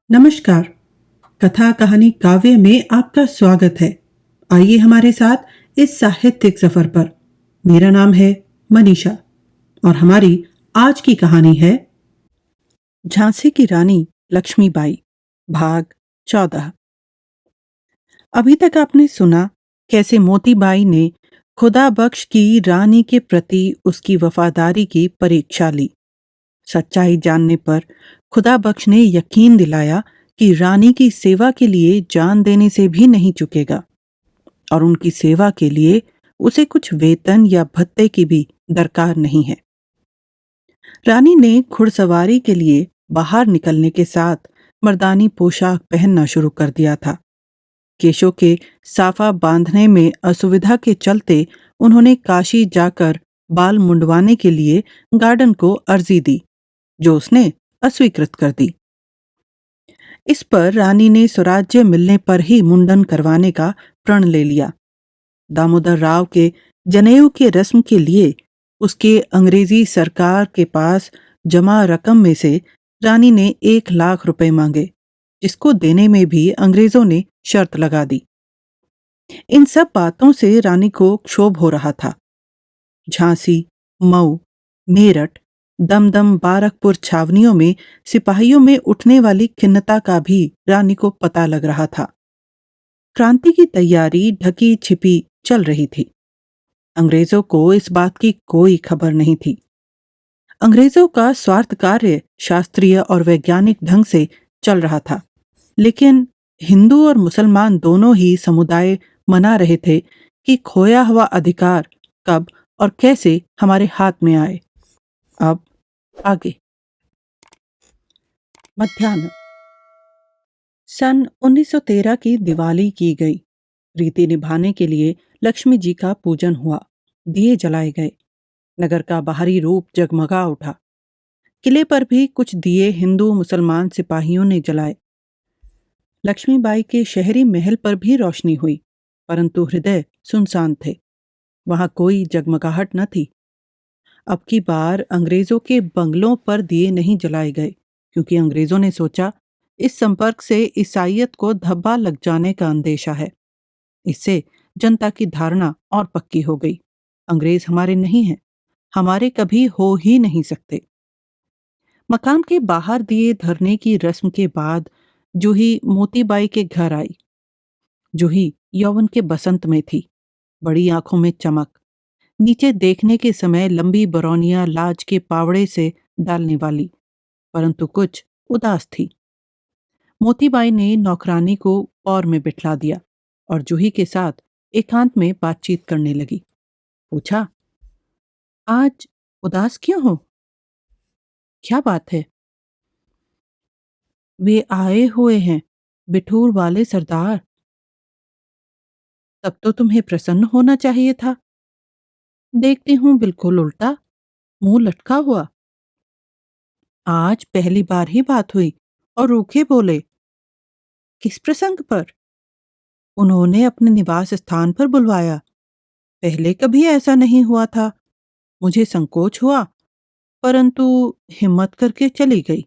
नमस्कार। कथा कहानी काव्य में आपका स्वागत है। आइए हमारे साथ इस साहित्यिक सफर पर। मेरा नाम है मनीषा और हमारी आज की कहानी है झांसी की रानी लक्ष्मीबाई, भाग 14। अभी तक आपने सुना कैसे मोतीबाई ने खुदा बख्श की रानी के प्रति उसकी वफादारी की परीक्षा ली। सच्चाई जानने पर खुदा बख्श ने यकीन दिलाया कि रानी की सेवा के लिए जान देने से भी नहीं चुकेगा और उनकी सेवा के लिए उसे कुछ वेतन या भत्ते की भी दरकार नहीं है। रानी ने घुड़सवारी के लिए बाहर निकलने के साथ मर्दानी पोशाक पहनना शुरू कर दिया था। केशों के साफा बांधने में असुविधा के चलते उन्होंने काशी जाकर बाल मुंडवाने के लिए गार्डन को अर्जी दी, जो उसने अस्वीकृत कर दी। इस पर रानी ने स्वराज्य मिलने पर ही मुंडन करवाने का प्रण ले लिया। दामोदर राव के जनेऊ के रस्म के लिए उसके अंग्रेजी सरकार के पास जमा रकम में से रानी ने 1 लाख रुपए मांगे, जिसको देने में भी अंग्रेजों ने शर्त लगा दी। इन सब बातों से रानी को क्षोभ हो रहा था। झांसी, मऊ, मेरठ, दमदम, बारकपुर छावनियों में सिपाहियों में उठने वाली खिन्नता का भी रानी को पता लग रहा था। क्रांति की तैयारी ढकी छिपी चल रही थी। अंग्रेजों को इस बात की कोई खबर नहीं थी। अंग्रेजों का स्वार्थ कार्य शास्त्रीय और वैज्ञानिक ढंग से चल रहा था, लेकिन हिंदू और मुसलमान दोनों ही समुदाय मना रहे थे कि खोया हुआ अधिकार कब और कैसे हमारे हाथ में आए। अब आगे। मध्याह्न। सन 1913 की दिवाली की गई। रीति निभाने के लिए लक्ष्मी जी का पूजन हुआ, दिए जलाए गए। नगर का बाहरी रूप जगमगा उठा। किले पर भी कुछ दिए हिंदू मुसलमान सिपाहियों ने जलाए। लक्ष्मीबाई के शहरी महल पर भी रोशनी हुई, परंतु हृदय सुनसान थे। वहां कोई जगमगाहट न थी। अब की बार अंग्रेजों के बंगलों पर दिए नहीं जलाए गए, क्योंकि अंग्रेजों ने सोचा इस संपर्क से ईसाइयत को धब्बा लग जाने का अंदेशा है। इससे जनता की धारणा और पक्की हो गई, अंग्रेज हमारे नहीं हैं, हमारे कभी हो ही नहीं सकते। मकान के बाहर दिए धरने की रस्म के बाद जूही मोतीबाई के घर आई। जूही यौवन के बसंत में थी, बड़ी आंखों में चमक, नीचे देखने के समय लंबी बरौनिया लाज के पावड़े से डालने वाली, परंतु कुछ उदास थी। मोतीबाई ने नौकरानी को और में बिठला दिया और जूही के साथ एकांत में बातचीत करने लगी। पूछा, आज उदास क्यों हो? क्या बात है? वे आए हुए हैं, बिठूर वाले सरदार। तब तो तुम्हें प्रसन्न होना चाहिए था। देखती हूं बिल्कुल उल्टा, मुंह लटका हुआ। आज पहली बार ही बात हुई और रूखे बोले। किस प्रसंग पर? उन्होंने अपने निवास स्थान पर बुलवाया। पहले कभी ऐसा नहीं हुआ था। मुझे संकोच हुआ, परंतु हिम्मत करके चली गई।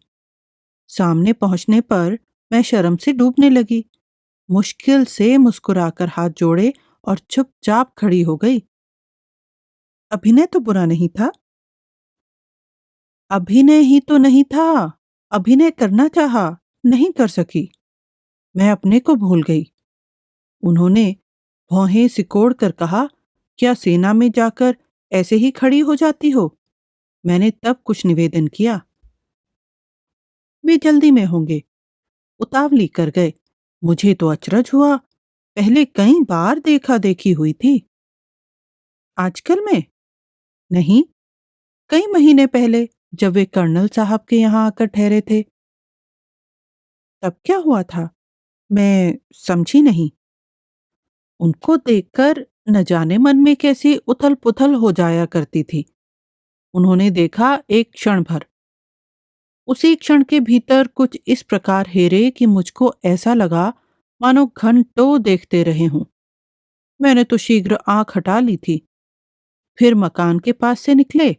सामने पहुंचने पर मैं शर्म से डूबने लगी। मुश्किल से मुस्कुराकर हाथ जोड़े और चुपचाप खड़ी हो गई। अभिनय तो बुरा नहीं था। अभिनय ही तो नहीं था। अभिनय करना चाहा, नहीं कर सकी। मैं अपने को भूल गई। उन्होंने भौहें सिकोड़ कर कहा, क्या सेना में जाकर ऐसे ही खड़ी हो जाती हो? मैंने तब कुछ निवेदन किया। वे जल्दी में होंगे, उतावली कर गए। मुझे तो अचरज हुआ, पहले कई बार देखा देखी हुई थी। आजकल में? नहीं, कई महीने पहले, जब वे कर्नल साहब के यहाँ आकर ठहरे थे। तब क्या हुआ था? मैं समझी नहीं। उनको देखकर न जाने मन में कैसी उथल पुथल हो जाया करती थी। उन्होंने देखा एक क्षण भर। उसी क्षण के भीतर कुछ इस प्रकार हेरे कि मुझको ऐसा लगा मानो घंटों देखते रहे हों। मैंने तो शीघ्र आंख हटा ली थी। फिर मकान के पास से निकले।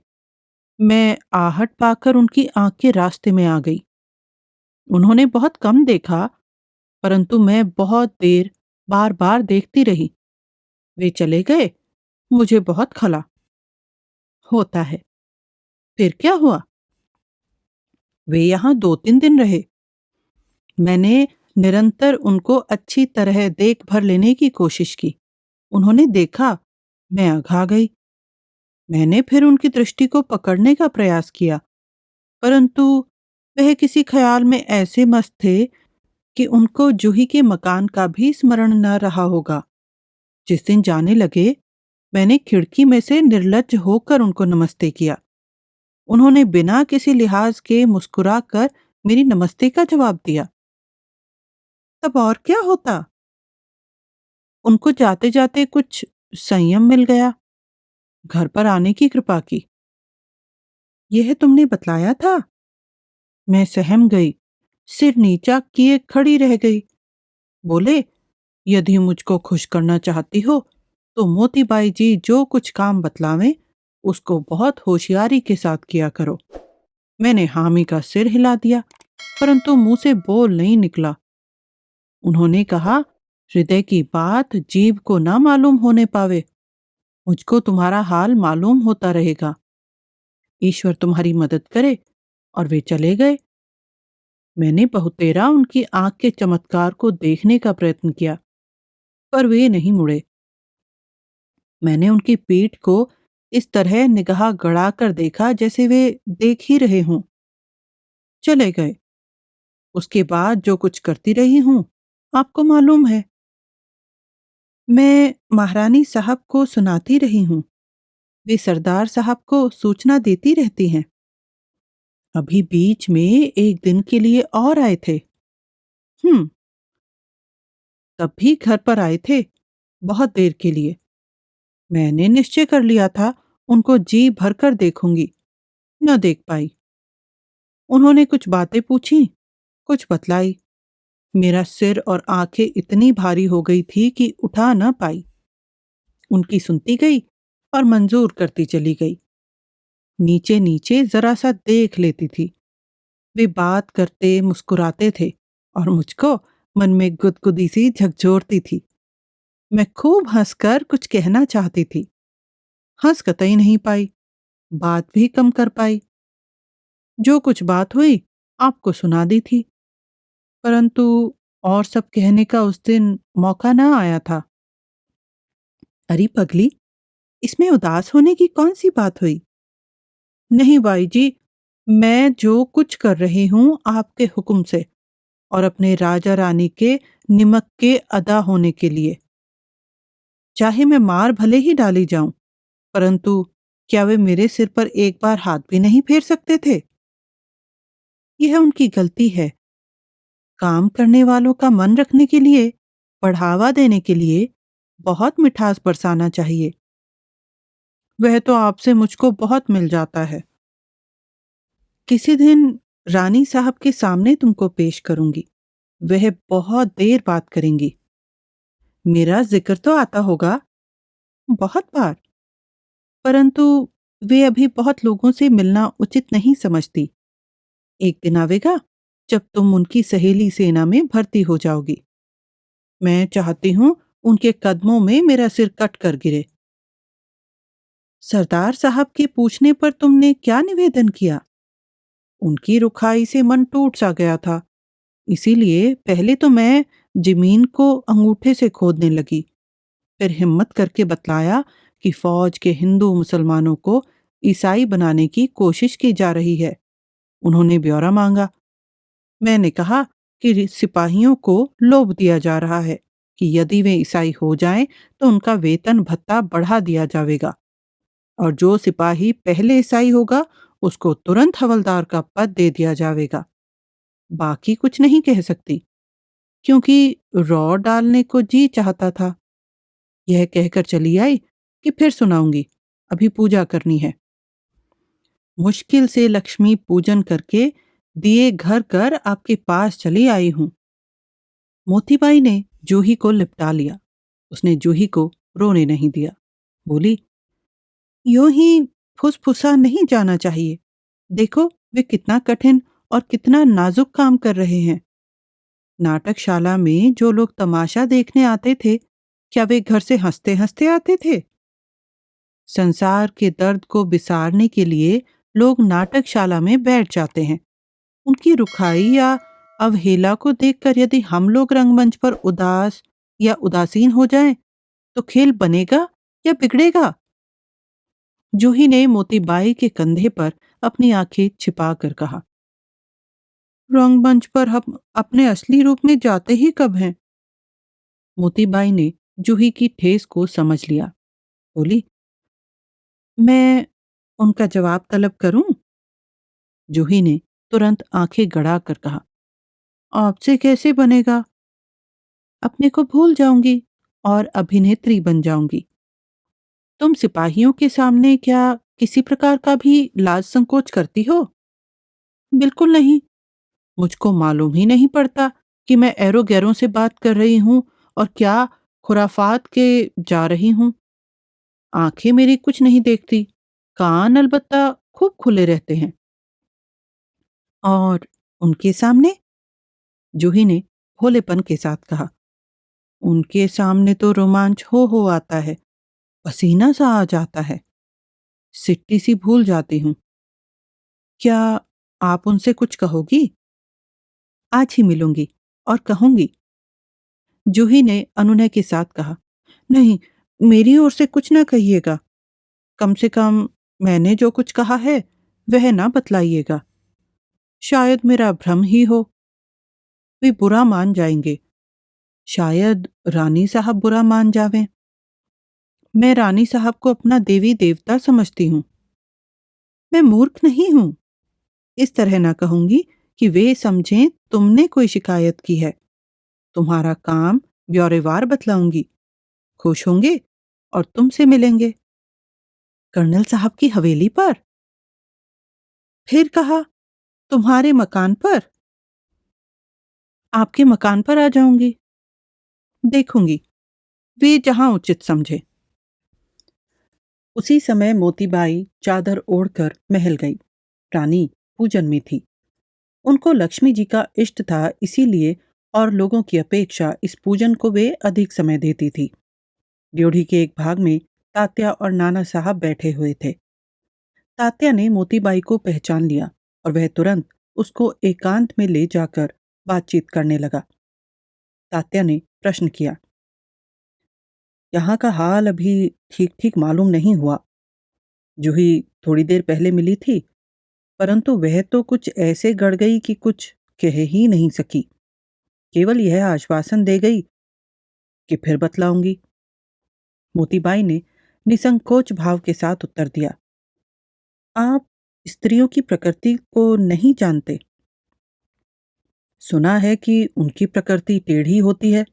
मैं आहट पाकर उनकी आंख के रास्ते में आ गई। उन्होंने बहुत कम देखा, परंतु मैं बहुत देर बार बार देखती रही। वे चले गए, मुझे बहुत खला। होता है। फिर क्या हुआ? वे यहाँ 2-3 दिन रहे। मैंने निरंतर उनको अच्छी तरह देख भर लेने की कोशिश की। उन्होंने देखा मैं अघा गई। मैंने फिर उनकी दृष्टि को पकड़ने का प्रयास किया, परंतु वह किसी ख्याल में ऐसे मस्त थे कि उनको जूही के मकान का भी स्मरण न रहा होगा। जिस दिन जाने लगे, मैंने खिड़की में से निर्लज्ज होकर उनको नमस्ते किया। उन्होंने बिना किसी लिहाज के मुस्कुराकर मेरी नमस्ते का जवाब दिया। तब और क्या होता? उनको जाते जाते कुछ संयम मिल गया, घर पर आने की कृपा की। यह तुमने बतलाया था? मैं सहम गई, सिर नीचा किए खड़ी रह गई। बोले, यदि मुझको खुश करना चाहती हो तो मोतीबाई जी जो कुछ काम बतलावें उसको बहुत होशियारी के साथ किया करो। मैंने हामी का सिर हिला दिया, परंतु मुंह से बोल नहीं निकला। उन्होंने कहा, हृदय की बात जीभ को ना मालूम होने पावे। मुझको तुम्हारा हाल मालूम होता रहेगा। ईश्वर तुम्हारी मदद करे। और वे चले गए। मैंने बहुतेरा उनकी आंख के चमत्कार को देखने का प्रयत्न किया, पर वे नहीं मुड़े। मैंने उनकी पीठ को इस तरह निगाह गड़ाकर देखा जैसे वे देख ही रहे हों। चले गए। उसके बाद जो कुछ करती रही हूं, आपको मालूम है। मैं महारानी साहब को सुनाती रही हूं। वे सरदार साहब को सूचना देती रहती हैं। अभी बीच में एक दिन के लिए और आए थे। हम्म। तब भी घर पर आए थे, बहुत देर के लिए। मैंने निश्चय कर लिया था उनको जी भरकर देखूंगी, न देख पाई। उन्होंने कुछ बातें पूछी, कुछ बतलाई। मेरा सिर और आंखें इतनी भारी हो गई थी कि उठा न पाई। उनकी सुनती गई और मंजूर करती चली गई। नीचे नीचे जरा सा देख लेती थी। वे बात करते मुस्कुराते थे और मुझको मन में गुदगुदी सी झकझोरती थी। मैं खूब हंसकर कुछ कहना चाहती थी, हंस कतई नहीं पाई, बात भी कम कर पाई। जो कुछ बात हुई आपको सुना दी थी, परंतु और सब कहने का उस दिन मौका न आया था। अरे पगली, इसमें उदास होने की कौन सी बात हुई? नहीं बाई जी, मैं जो कुछ कर रही हूं आपके हुक्म से और अपने राजा रानी के निमक के अदा होने के लिए। चाहे मैं मार भले ही डाली जाऊं, परंतु क्या वे मेरे सिर पर एक बार हाथ भी नहीं फेर सकते थे? यह उनकी गलती है। काम करने वालों का मन रखने के लिए, बढ़ावा देने के लिए बहुत मिठास बरसाना चाहिए। वह तो आपसे मुझको बहुत मिल जाता है। किसी दिन रानी साहब के सामने तुमको पेश करूंगी। वह बहुत देर बात करेंगी। मेरा जिक्र तो आता होगा, बहुत बार, परंतु वे अभी बहुत लोगों से मिलना उचित नहीं समझती। एक दिन आवेगा जब तुम उनकी सहेली सेना में भर्ती हो जाओगी। मैं चाहती हूं उनके कदमों में मेरा सिर कट कर गिरे। सरदार साहब के पूछने पर तुमने क्या निवेदन किया? उनकी रुखाई से मन टूट सा गया था, इसीलिए पहले तो मैं जमीन को अंगूठे से खोदने लगी। फिर हिम्मत करके बतलाया कि फौज के हिंदू मुसलमानों को ईसाई बनाने की कोशिश की जा रही है। उन्होंने ब्यौरा मांगा। मैंने कहा कि सिपाहियों को लोभ दिया जा रहा है कि यदि वे ईसाई हो जाएं तो उनका वेतन भत्ता बढ़ा दिया जाएगा, और जो सिपाही पहले ईसाई होगा उसको तुरंत हवलदार का पद दे दिया जाएगा। बाकी कुछ नहीं कह सकती, क्योंकि रौ डालने को जी चाहता था। यह कहकर चली आई कि फिर सुनाऊंगी, अभी पूजा करनी है। मुश्किल से लक्ष्मी पूजन करके दिए घर कर आपके पास चली आई हूं। मोतीबाई ने जूही को लिपटा लिया। उसने जूही को रोने नहीं दिया। बोली, यूं ही फुसफुसा नहीं जाना चाहिए। देखो वे कितना कठिन और कितना नाजुक काम कर रहे हैं। नाटकशाला में जो लोग तमाशा देखने आते थे, क्या वे घर से हंसते-हंसते आते थे? संसार के दर्द को बिसारने के लिए लोग नाटकशाला में बैठ जाते हैं। उनकी रुखाई या अवहेला को देखकर यदि हम लोग रंगमंच पर उदास या उदासीन हो जाएं, तो खेल बनेगा या बिगड़ेगा? जूही ने मोतीबाई के कंधे पर अपनी आंखें छिपा कर कहा, रंगमंच पर हम अपने असली रूप में जाते ही कब हैं? मोतीबाई ने जूही की ठेस को समझ लिया। बोली, मैं उनका जवाब तलब करूं? जूही ने तुरंत आंखें गड़ा कर कहा, आपसे कैसे बनेगा? अपने को भूल जाऊंगी और अभिनेत्री बन जाऊंगी। तुम सिपाहियों के सामने क्या किसी प्रकार का भी लाज संकोच करती हो? बिल्कुल नहीं। मुझको मालूम ही नहीं पड़ता कि मैं एरो गैरों से बात कर रही हूँ और क्या खुराफात के जा रही हूँ। आंखें मेरी कुछ नहीं देखती, कान अलबत्ता खूब खुले रहते हैं। और उनके सामने? जूही ने भोलेपन के साथ कहा, उनके सामने तो रोमांच हो आता है, पसीना सा आ जाता है, सिट्टी सी भूल जाती हूँ। क्या आप उनसे कुछ कहोगी? आज ही मिलूंगी और कहूंगी। जूही ने अनुनय के साथ कहा, नहीं, मेरी ओर से कुछ ना कहिएगा। कम से कम मैंने जो कुछ कहा है वह ना बतलाइएगा। शायद मेरा भ्रम ही हो। वे बुरा मान जाएंगे। शायद रानी साहब बुरा मान जावें। मैं रानी साहब को अपना देवी देवता समझती हूँ। मैं मूर्ख नहीं हूँ। इस तरह ना कहूंगी कि वे समझें तुमने कोई शिकायत की है। तुम्हारा काम ब्यौरेवार बतलाऊंगी। खुश होंगे और तुमसे मिलेंगे। कर्नल साहब की हवेली पर? फिर कहा, तुम्हारे मकान पर? आपके मकान पर आ जाऊंगी। देखूंगी, वे जहां उचित समझे। उसी समय मोतीबाई चादर ओढ़कर महल गई। रानी पूजन में थी। उनको लक्ष्मी जी का इष्ट था, इसीलिए और लोगों की अपेक्षा इस पूजन को वे अधिक समय देती थी। ड्योढ़ी के एक भाग में तात्या और नाना साहब बैठे हुए थे। तात्या ने मोतीबाई को पहचान लिया और वह तुरंत उसको एकांत में ले जाकर बातचीत करने लगा। तात्या ने प्रश्न किया, यहाँ का हाल अभी ठीक ठीक मालूम नहीं हुआ। जूही थोड़ी देर पहले मिली थी, परंतु वह तो कुछ ऐसे गड़ गई कि कुछ कह ही नहीं सकी। केवल यह आश्वासन दे गई कि फिर बतलाऊंगी। मोतीबाई ने निसंकोच भाव के साथ उत्तर दिया, आप स्त्रियों की प्रकृति को नहीं जानते। सुना है कि उनकी प्रकृति टेढ़ी होती है।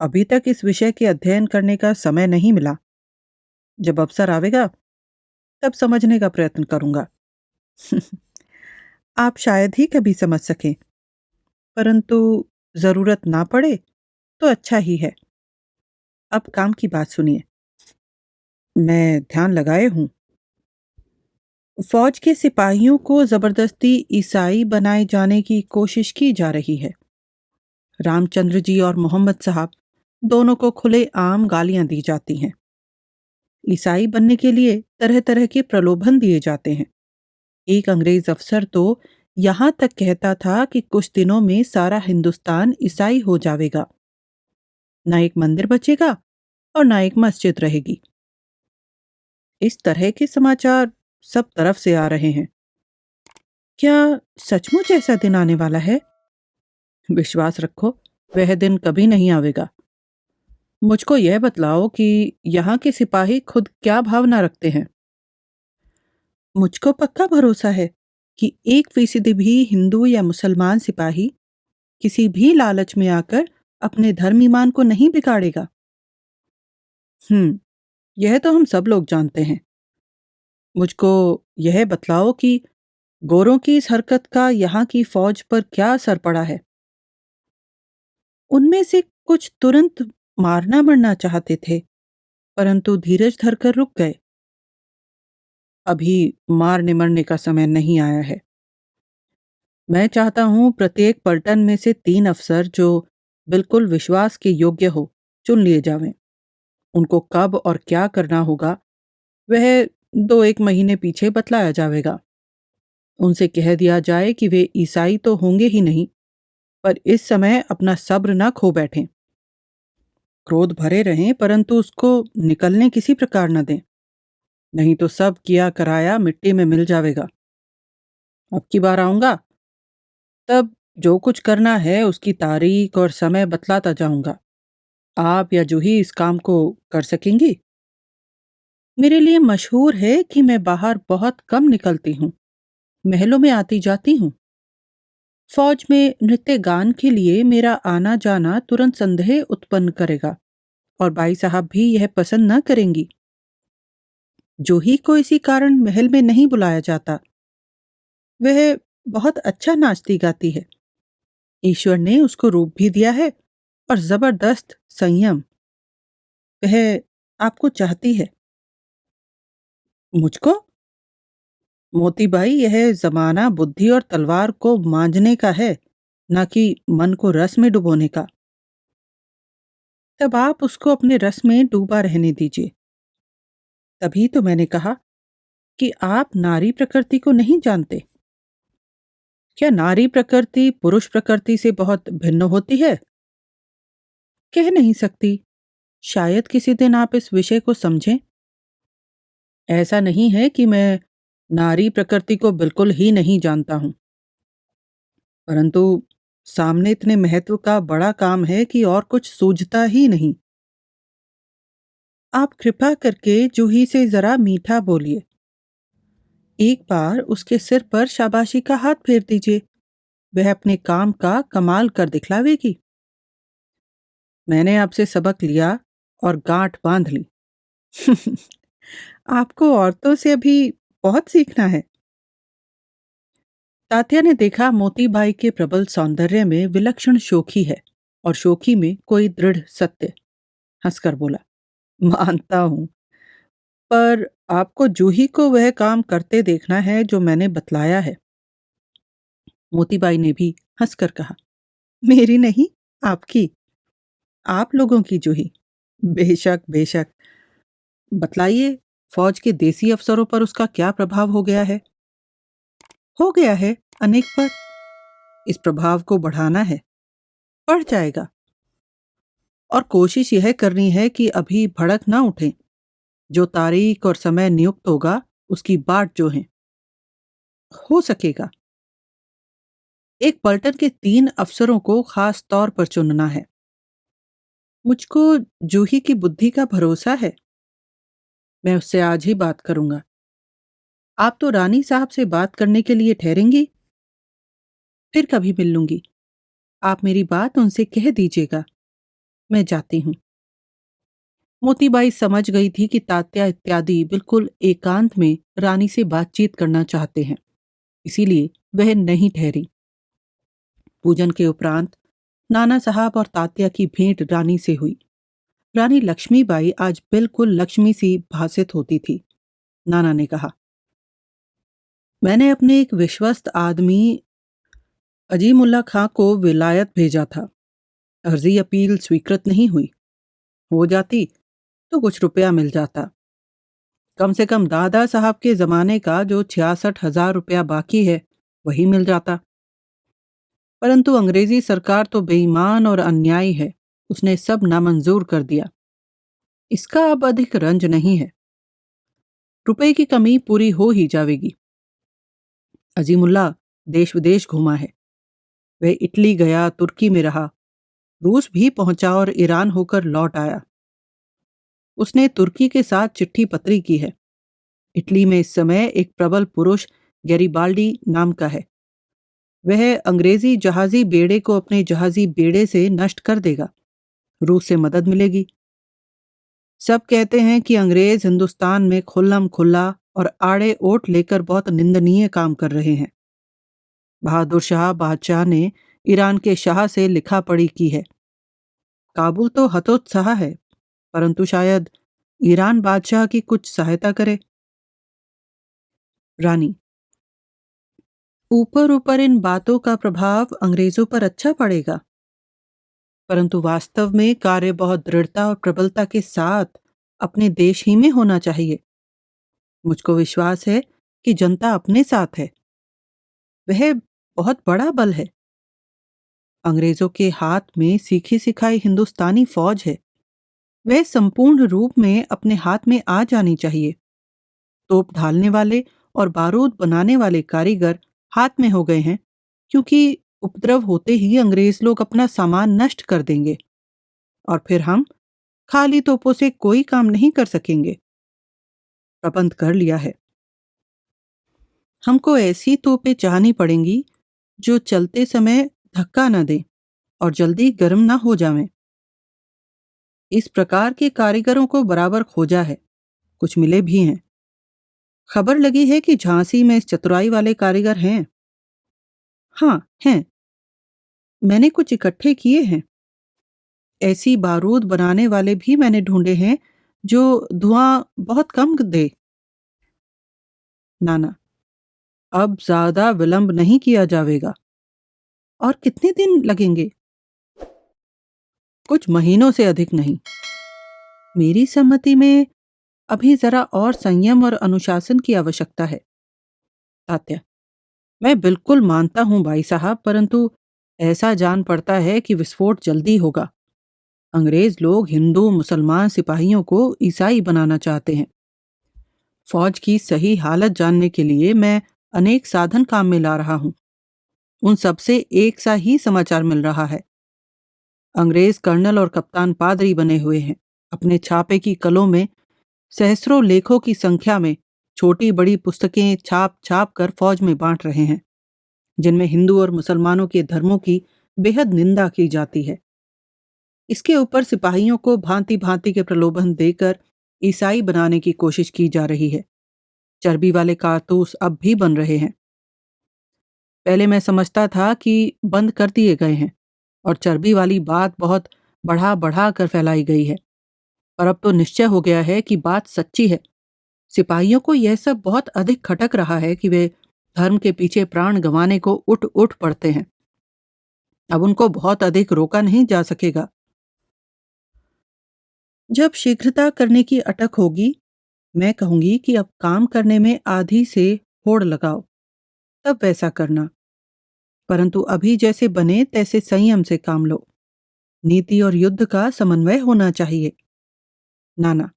अभी तक इस विषय के अध्ययन करने का समय नहीं मिला। जब अवसर आवेगा तब समझने का प्रयत्न करूंगा। आप शायद ही कभी समझ सकें, परंतु जरूरत ना पड़े तो अच्छा ही है। अब काम की बात सुनिए। मैं ध्यान लगाए हूं। फौज के सिपाहियों को जबरदस्ती ईसाई बनाए जाने की कोशिश की जा रही है। रामचंद्र जी और मोहम्मद साहब दोनों को खुले आम गालियां दी जाती हैं। ईसाई बनने के लिए तरह तरह के प्रलोभन दिए जाते हैं। एक अंग्रेज अफसर तो यहां तक कहता था कि कुछ दिनों में सारा हिंदुस्तान ईसाई हो जाएगा। ना एक मंदिर बचेगा और ना एक मस्जिद रहेगी। इस तरह के समाचार सब तरफ से आ रहे हैं। क्या सचमुच ऐसा दिन आने वाला है? विश्वास रखो, वह दिन कभी नहीं आवेगा। मुझको यह बतलाओ कि यहाँ के सिपाही खुद क्या भावना रखते हैं। मुझको पक्का भरोसा है कि 1% भी हिंदू या मुसलमान सिपाही किसी भी लालच में आकर अपने धर्म ईमान को नहीं बिगाड़ेगा। यह तो हम सब लोग जानते हैं। मुझको यह बतलाओ कि गोरों की इस हरकत का यहाँ की फौज पर क्या असर पड़ा है। उनमें से कुछ तुरंत मारना मरना चाहते थे, परंतु धीरज धरकर रुक गए। अभी मारने मरने का समय नहीं आया है। मैं चाहता हूँ प्रत्येक पलटन में से 3 अफसर जो बिल्कुल विश्वास के योग्य हो, चुन लिए जावें। उनको कब और क्या करना होगा, वह 2-1 महीने पीछे बतलाया जावेगा। उनसे कह दिया जाए कि वे ईसाई तो होंगे ही नहीं, पर इस समय अपना सब्र न खो बैठें। क्रोध भरे रहें, परंतु उसको निकलने किसी प्रकार न दें, नहीं तो सब किया कराया मिट्टी में मिल जावेगा। अब की बार आऊँगा, तब जो कुछ करना है उसकी तारीख और समय बतलाता जाऊँगा। आप या जूही इस काम को कर सकेंगी? मेरे लिए मशहूर है कि मैं बाहर बहुत कम निकलती हूँ, महलों में आती जाती हूँ। फौज में नृत्य गान के लिए मेरा आना जाना तुरंत संदेह उत्पन्न करेगा और बाई साहब भी यह पसंद न करेंगी। जूही को इसी कारण महल में नहीं बुलाया जाता। वह बहुत अच्छा नाचती गाती है। ईश्वर ने उसको रूप भी दिया है और जबरदस्त संयम। वह आपको चाहती है। मुझको? मोतीबाई, यह जमाना बुद्धि और तलवार को मांझने का है, न कि मन को रस में डुबोने का। तब आप उसको अपने रस में डूबा रहने दीजिए। तभी तो मैंने कहा कि आप नारी प्रकृति को नहीं जानते। क्या नारी प्रकृति पुरुष प्रकृति से बहुत भिन्न होती है? कह नहीं सकती। शायद किसी दिन आप इस विषय को समझें। ऐसा नहीं है कि मैं नारी प्रकृति को बिल्कुल ही नहीं जानता हूं, परंतु सामने इतने महत्व का बड़ा काम है कि और कुछ सूझता ही नहीं। आप कृपा करके जूही से जरा मीठा बोलिए। एक बार उसके सिर पर शाबाशी का हाथ फेर दीजिए। वह अपने काम का कमाल कर दिखलावेगी। मैंने आपसे सबक लिया और गांठ बांध ली। आपको औरतों से अभी बहुत सीखना है। तात्या ने देखा मोतीबाई के प्रबल सौंदर्य में विलक्षण शोखी है और शोखी में कोई दृढ़ सत्य। हंसकर बोला, मानता हूं, पर आपको जूही को वह काम करते देखना है जो मैंने बतलाया है। मोतीबाई ने भी हंसकर कहा, मेरी नहीं, आपकी, आप लोगों की जूही। बेशक बेशक। बतलाइए, फौज के देसी अफसरों पर उसका क्या प्रभाव हो गया है? हो गया है अनेक पर। इस प्रभाव को बढ़ाना है, बढ़ जाएगा। और कोशिश यह करनी है कि अभी भड़क ना उठें। जो तारीख और समय नियुक्त होगा, उसकी बाट जो है, हो सकेगा। एक पलटन के 3 अफसरों को खास तौर पर चुनना है। मुझको जूही की बुद्धि का भरोसा है। मैं उससे आज ही बात करूंगा। आप तो रानी साहब से बात करने के लिए ठहरेंगी? फिर कभी मिल लूंगी। आप मेरी बात उनसे कह दीजिएगा। मैं जाती हूँ। मोतीबाई समझ गई थी कि तात्या इत्यादि बिल्कुल एकांत में रानी से बातचीत करना चाहते हैं, इसीलिए वह नहीं ठहरी। पूजन के उपरांत नाना साहब और तात्या की भेंट रानी से हुई। रानी लक्ष्मीबाई आज बिल्कुल लक्ष्मी सी भासित होती थी। नाना ने कहा, मैंने अपने एक विश्वस्त आदमी अजीमुल्ला खां को विलायत भेजा था। अर्जी अपील स्वीकृत नहीं हुई। हो जाती तो कुछ रुपया मिल जाता। कम से कम दादा साहब के जमाने का जो 66,000 रुपया बाकी है, वही मिल जाता। परंतु अंग्रेजी सरकार तो बेईमान और अन्यायी है। उसने सब नामंजूर कर दिया। इसका अब अधिक रंज नहीं है। रुपए की कमी पूरी हो ही जाएगी। अजीमुल्ला देश विदेश घूमा है। वह इटली गया, तुर्की में रहा, रूस भी पहुंचा और ईरान होकर लौट आया। उसने तुर्की के साथ चिट्ठी पत्री की है। इटली में इस समय एक प्रबल पुरुष गैरिबाल्डी नाम का है। वह अंग्रेजी जहाजी बेड़े को अपने जहाजी बेड़े से नष्ट कर देगा। रूस से मदद मिलेगी। सब कहते हैं कि अंग्रेज हिंदुस्तान में खुल्लम खुल्ला और आड़े ओट लेकर बहुत निंदनीय काम कर रहे हैं। बहादुर शाह बादशाह ने ईरान के शाह से लिखा पढ़ी की है। काबुल तो हतोत्साह है, परंतु शायद ईरान बादशाह की कुछ सहायता करे। रानी, ऊपर ऊपर इन बातों का प्रभाव अंग्रेजों पर अच्छा पड़ेगा, परंतु वास्तव में कार्य बहुत दृढ़ता और प्रबलता के साथ अपने देश ही में होना चाहिए। मुझको विश्वास है कि जनता अपने साथ है। वह बहुत बड़ा बल है। अंग्रेजों के हाथ में सीखी सिखाई हिंदुस्तानी फौज है। वह संपूर्ण रूप में अपने हाथ में आ जानी चाहिए। तोप ढालने वाले और बारूद बनाने वाले कारीगर हाथ में हो गए हैं, क्योंकि उपद्रव होते ही अंग्रेज लोग अपना सामान नष्ट कर देंगे और फिर हम खाली तोपों से कोई काम नहीं कर सकेंगे। प्रबंध कर लिया है। हमको ऐसी तोपें चाहनी पड़ेंगी जो चलते समय धक्का न दें और जल्दी गर्म ना हो जावें। इस प्रकार के कारीगरों को बराबर खोजा है, कुछ मिले भी हैं। खबर लगी है कि झांसी में इस चतुराई वाले कारीगर हैं। हाँ, हैं। मैंने कुछ इकट्ठे किए हैं। ऐसी बारूद बनाने वाले भी मैंने ढूंढे हैं जो धुआं बहुत कम दे। नाना, अब ज्यादा विलंब नहीं किया जावेगा। और कितने दिन लगेंगे? कुछ महीनों से अधिक नहीं। मेरी सम्मति में अभी जरा और संयम और अनुशासन की आवश्यकता है। तात्या, मैं बिल्कुल मानता हूं भाई साहब, परंतु ऐसा जान पड़ता है कि विस्फोट जल्दी होगा। अंग्रेज लोग हिंदू मुसलमान सिपाहियों को ईसाई बनाना चाहते हैं। फौज की सही हालत जानने के लिए मैं अनेक साधन काम में ला रहा हूं। उन सबसे एक सा ही समाचार मिल रहा है। अंग्रेज कर्नल और कप्तान पादरी बने हुए हैं। अपने छापे की कलों में सहस्रों लेखों की संख्या में छोटी बड़ी पुस्तकें छाप छाप कर फौज में बांट रहे हैं, जिनमें हिंदू और मुसलमानों के धर्मों की बेहद निंदा की जाती है। इसके ऊपर सिपाहियों को भांति भांति के प्रलोभन देकर ईसाई बनाने की कोशिश की जा रही है। चर्बी वाले कारतूस अब भी बन रहे हैं। पहले मैं समझता था कि बंद कर दिए गए हैं और चर्बी वाली बात बहुत बढ़ा बढ़ा कर फैलाई गई है, पर अब तो निश्चय हो गया है कि बात सच्ची है। सिपाहियों को यह सब बहुत अधिक खटक रहा है कि वे धर्म के पीछे प्राण गंवाने को उठ उठ पड़ते हैं। अब उनको बहुत अधिक रोका नहीं जा सकेगा। जब शीघ्रता करने की अटक होगी, मैं कहूंगी कि अब काम करने में आधी से होड़ लगाओ, तब वैसा करना। परंतु अभी जैसे बने तैसे संयम से काम लो। नीति और युद्ध का समन्वय होना चाहिए। नाना,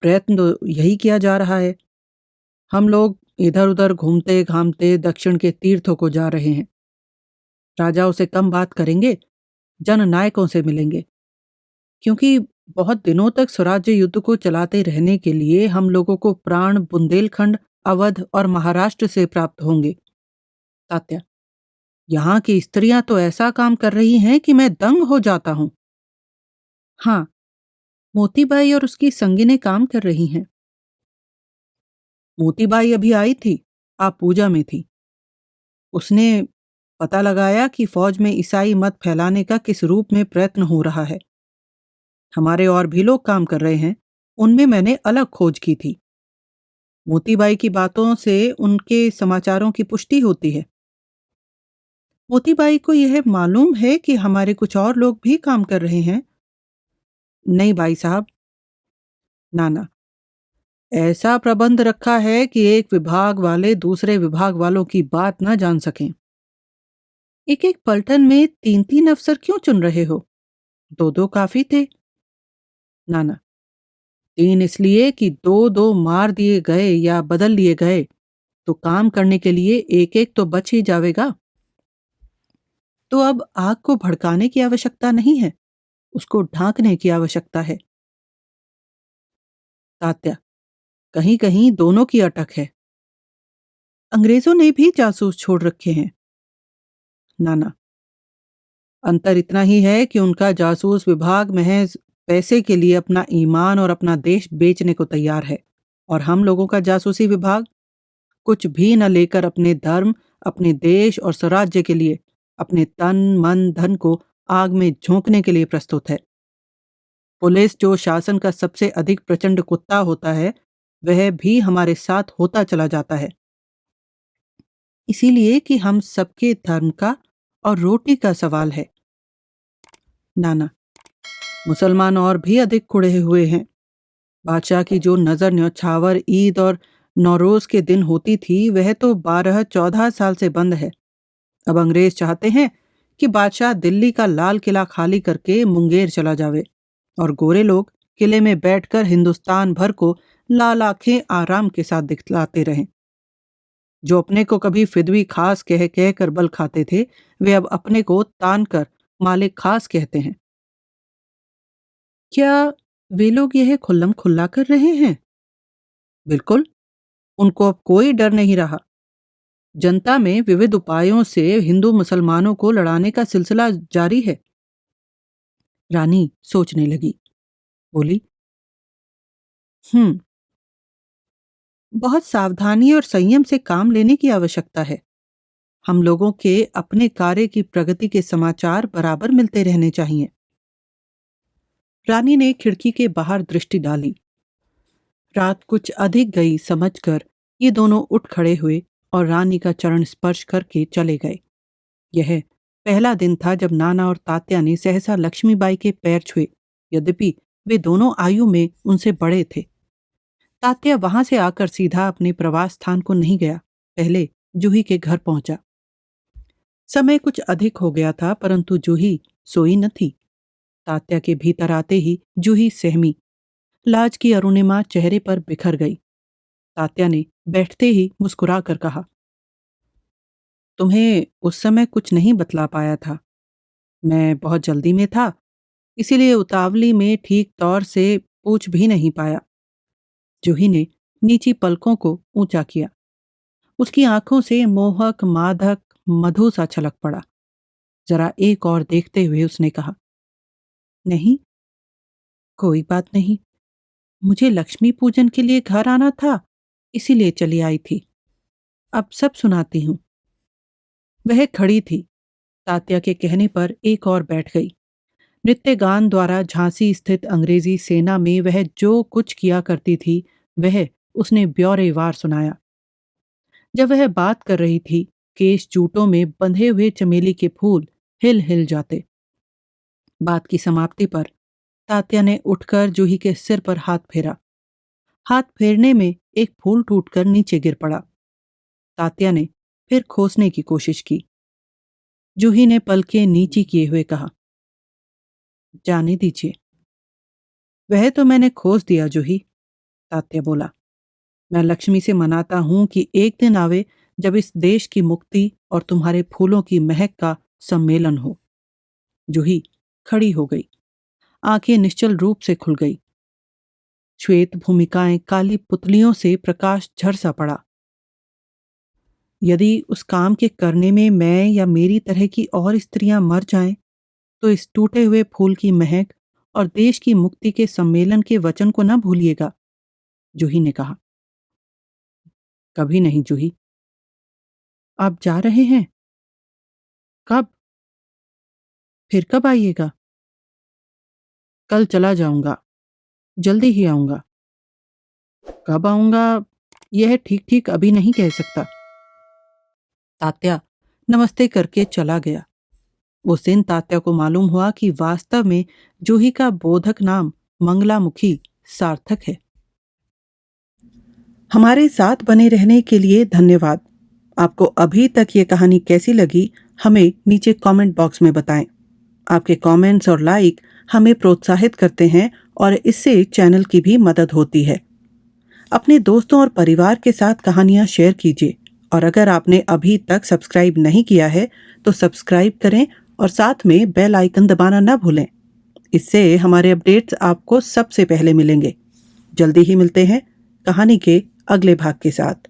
प्रयत्न तो यही किया जा रहा है। हम लोग इधर उधर घूमते घामते दक्षिण के तीर्थों को जा रहे हैं। राजाओं से कम बात करेंगे, जननायकों से मिलेंगे, क्योंकि बहुत दिनों तक स्वराज्य युद्ध को चलाते रहने के लिए हम लोगों को प्राण बुंदेलखंड, अवध और महाराष्ट्र से प्राप्त होंगे। तात्या, यहाँ की स्त्रियां तो ऐसा काम कर रही हैं कि मैं दंग हो जाता हूँ। हाँ, मोतीबाई और उसकी संगिनें काम कर रही हैं। मोतीबाई अभी आई थी, आप पूजा में थी। उसने पता लगाया कि फौज में ईसाई मत फैलाने का किस रूप में प्रयत्न हो रहा है। हमारे और भी लोग काम कर रहे हैं, उनमें मैंने अलग खोज की थी। मोतीबाई की बातों से उनके समाचारों की पुष्टि होती है। मोतीबाई को यह मालूम है कि हमारे कुछ और लोग भी काम कर रहे हैं। नहीं भाई साहब, नाना, ऐसा प्रबंध रखा है कि एक विभाग वाले दूसरे विभाग वालों की बात ना जान सकें। एक एक पलटन में तीन तीन अफसर क्यों चुन रहे हो? दो दो काफी थे। नाना, तीन इसलिए कि दो दो मार दिए गए या बदल लिए गए तो काम करने के लिए एक एक तो बच ही जाएगा। तो अब आग को भड़काने की आवश्यकता नहीं है, उसको ढांकने की आवश्यकता है। तात्या, कहीं कहीं दोनों की अटक है। अंग्रेजों ने भी जासूस छोड़ रखे हैं। नाना, अंतर इतना ही है कि उनका जासूस विभाग महज पैसे के लिए अपना ईमान और अपना देश बेचने को तैयार है, और हम लोगों का जासूसी विभाग कुछ भी न लेकर अपने धर्म, अपने देश और स्वराज्य के लिए अपने तन मन धन को आग में झोंकने के लिए प्रस्तुत है। पुलिस, जो शासन का सबसे अधिक प्रचंड कुत्ता होता है, वह भी हमारे साथ होता चला जाता है। इसीलिए कि हम सबके धर्म का और रोटी का सवाल है। नाना, मुसलमान और भी अधिक कुढ़े हुए हैं। बादशाह की जो नजर न्यौछावर ईद और नौरोज के दिन होती थी वह तो 12-14 साल से बंद है। अब अंग्रेज चाहते हैं कि बादशाह दिल्ली का लाल किला खाली करके मुंगेर चला जावे और गोरे लोग किले में बैठकर हिंदुस्तान भर को लाल आंखें आराम के साथ दिखलाते रहें। जो अपने को कभी फिदवी खास कह कह कर बल खाते थे वे अब अपने को तान कर मालिक खास कहते हैं। क्या वे लोग यह खुल्लम खुल्ला कर रहे हैं? बिल्कुल, उनको अब कोई डर नहीं रहा। जनता में विविध उपायों से हिंदू मुसलमानों को लड़ाने का सिलसिला जारी है। रानी सोचने लगी, बोली, हम्म, बहुत सावधानी और संयम से काम लेने की आवश्यकता है। हम लोगों के अपने कार्य की प्रगति के समाचार बराबर मिलते रहने चाहिए। रानी ने खिड़की के बाहर दृष्टि डाली। रात कुछ अधिक गई समझकर ये दोनों उठ खड़े हुए और रानी का चरण स्पर्श करके चले गए। यह पहला दिन था जब नाना और तात्या ने सहसा लक्ष्मीबाई के पैर छुए, यद्यपि वे दोनों आयु में उनसे बड़े थे। तात्या वहां से आकर सीधा अपने प्रवास स्थान को नहीं गया, पहले जूही के घर पहुंचा। समय कुछ अधिक हो गया था परंतु जूही सोई न थी। तात्या के भीतर आते ही जूही सहमी, लाज की अरुणिमा चेहरे पर बिखर गई। तात्या ने बैठते ही मुस्कुरा कर कहा, तुम्हें उस समय कुछ नहीं बतला पाया था। मैं बहुत जल्दी में था, इसीलिए उतावली में ठीक तौर से पूछ भी नहीं पाया। जूही ने नीची पलकों को ऊंचा किया। उसकी आंखों से मोहक मादक मधु सा छलक पड़ा। जरा एक और देखते हुए उसने कहा, नहीं, कोई बात नहीं। मुझे लक्ष्मी पूजन के लिए घर आना था, इसीलिए चली आई थी। अब सब सुनाती हूँ। वह खड़ी थी। तात्या के कहने पर एक और बैठ गई। नृत्य गान द्वारा झांसी स्थित अंग्रेजी सेना में वह जो कुछ किया करती थी वह उसने ब्यौरेवार सुनाया। जब वह बात कर रही थी, केश जूटों में बंधे हुए चमेली के फूल हिल हिल जाते। बात की समाप्ति पर तात्या ने उठकर जूही के सिर पर हाथ फेरा। हाथ फेरने में एक फूल टूटकर नीचे गिर पड़ा। तात्या ने फिर खोसने की कोशिश की। जूही ने पलकें नीची किए हुए कहा, जाने दीजिए। वह तो मैंने खोस दिया जूही, तात्या बोला। मैं लक्ष्मी से मनाता हूं कि एक दिन आवे जब इस देश की मुक्ति और तुम्हारे फूलों की महक का सम्मेलन हो। जूही खड़ी हो गई। आंखें निश्चल रूप से खुल गई। श्वेत भूमिकाएं काली पुतलियों से प्रकाश झरसा पड़ा। यदि उस काम के करने में मैं या मेरी तरह की और स्त्रियां मर जाएं, तो इस टूटे हुए फूल की महक और देश की मुक्ति के सम्मेलन के वचन को न भूलिएगा, जूही ने कहा। कभी नहीं जूही। आप जा रहे हैं? कब? फिर कब आइएगा? कल चला जाऊंगा, जल्दी ही आऊंगा। कब आऊंगा यह ठीक ठीक अभी नहीं कह सकता। तात्या नमस्ते करके चला गया। उस दिन तात्या को मालूम हुआ कि वास्तव में जूही का बोधक नाम मंगलामुखी सार्थक है। हमारे साथ बने रहने के लिए धन्यवाद। आपको अभी तक ये कहानी कैसी लगी हमें नीचे कमेंट बॉक्स में बताएं। आपके कमेंट्स और लाइक हमें प्रोत्साहित करते हैं और इससे चैनल की भी मदद होती है। अपने दोस्तों और परिवार के साथ कहानियां शेयर कीजिए और अगर आपने अभी तक सब्सक्राइब नहीं किया है तो सब्सक्राइब करें और साथ में बेल आइकन दबाना ना भूलें। इससे हमारे अपडेट्स आपको सबसे पहले मिलेंगे। जल्दी ही मिलते हैं कहानी के अगले भाग के साथ।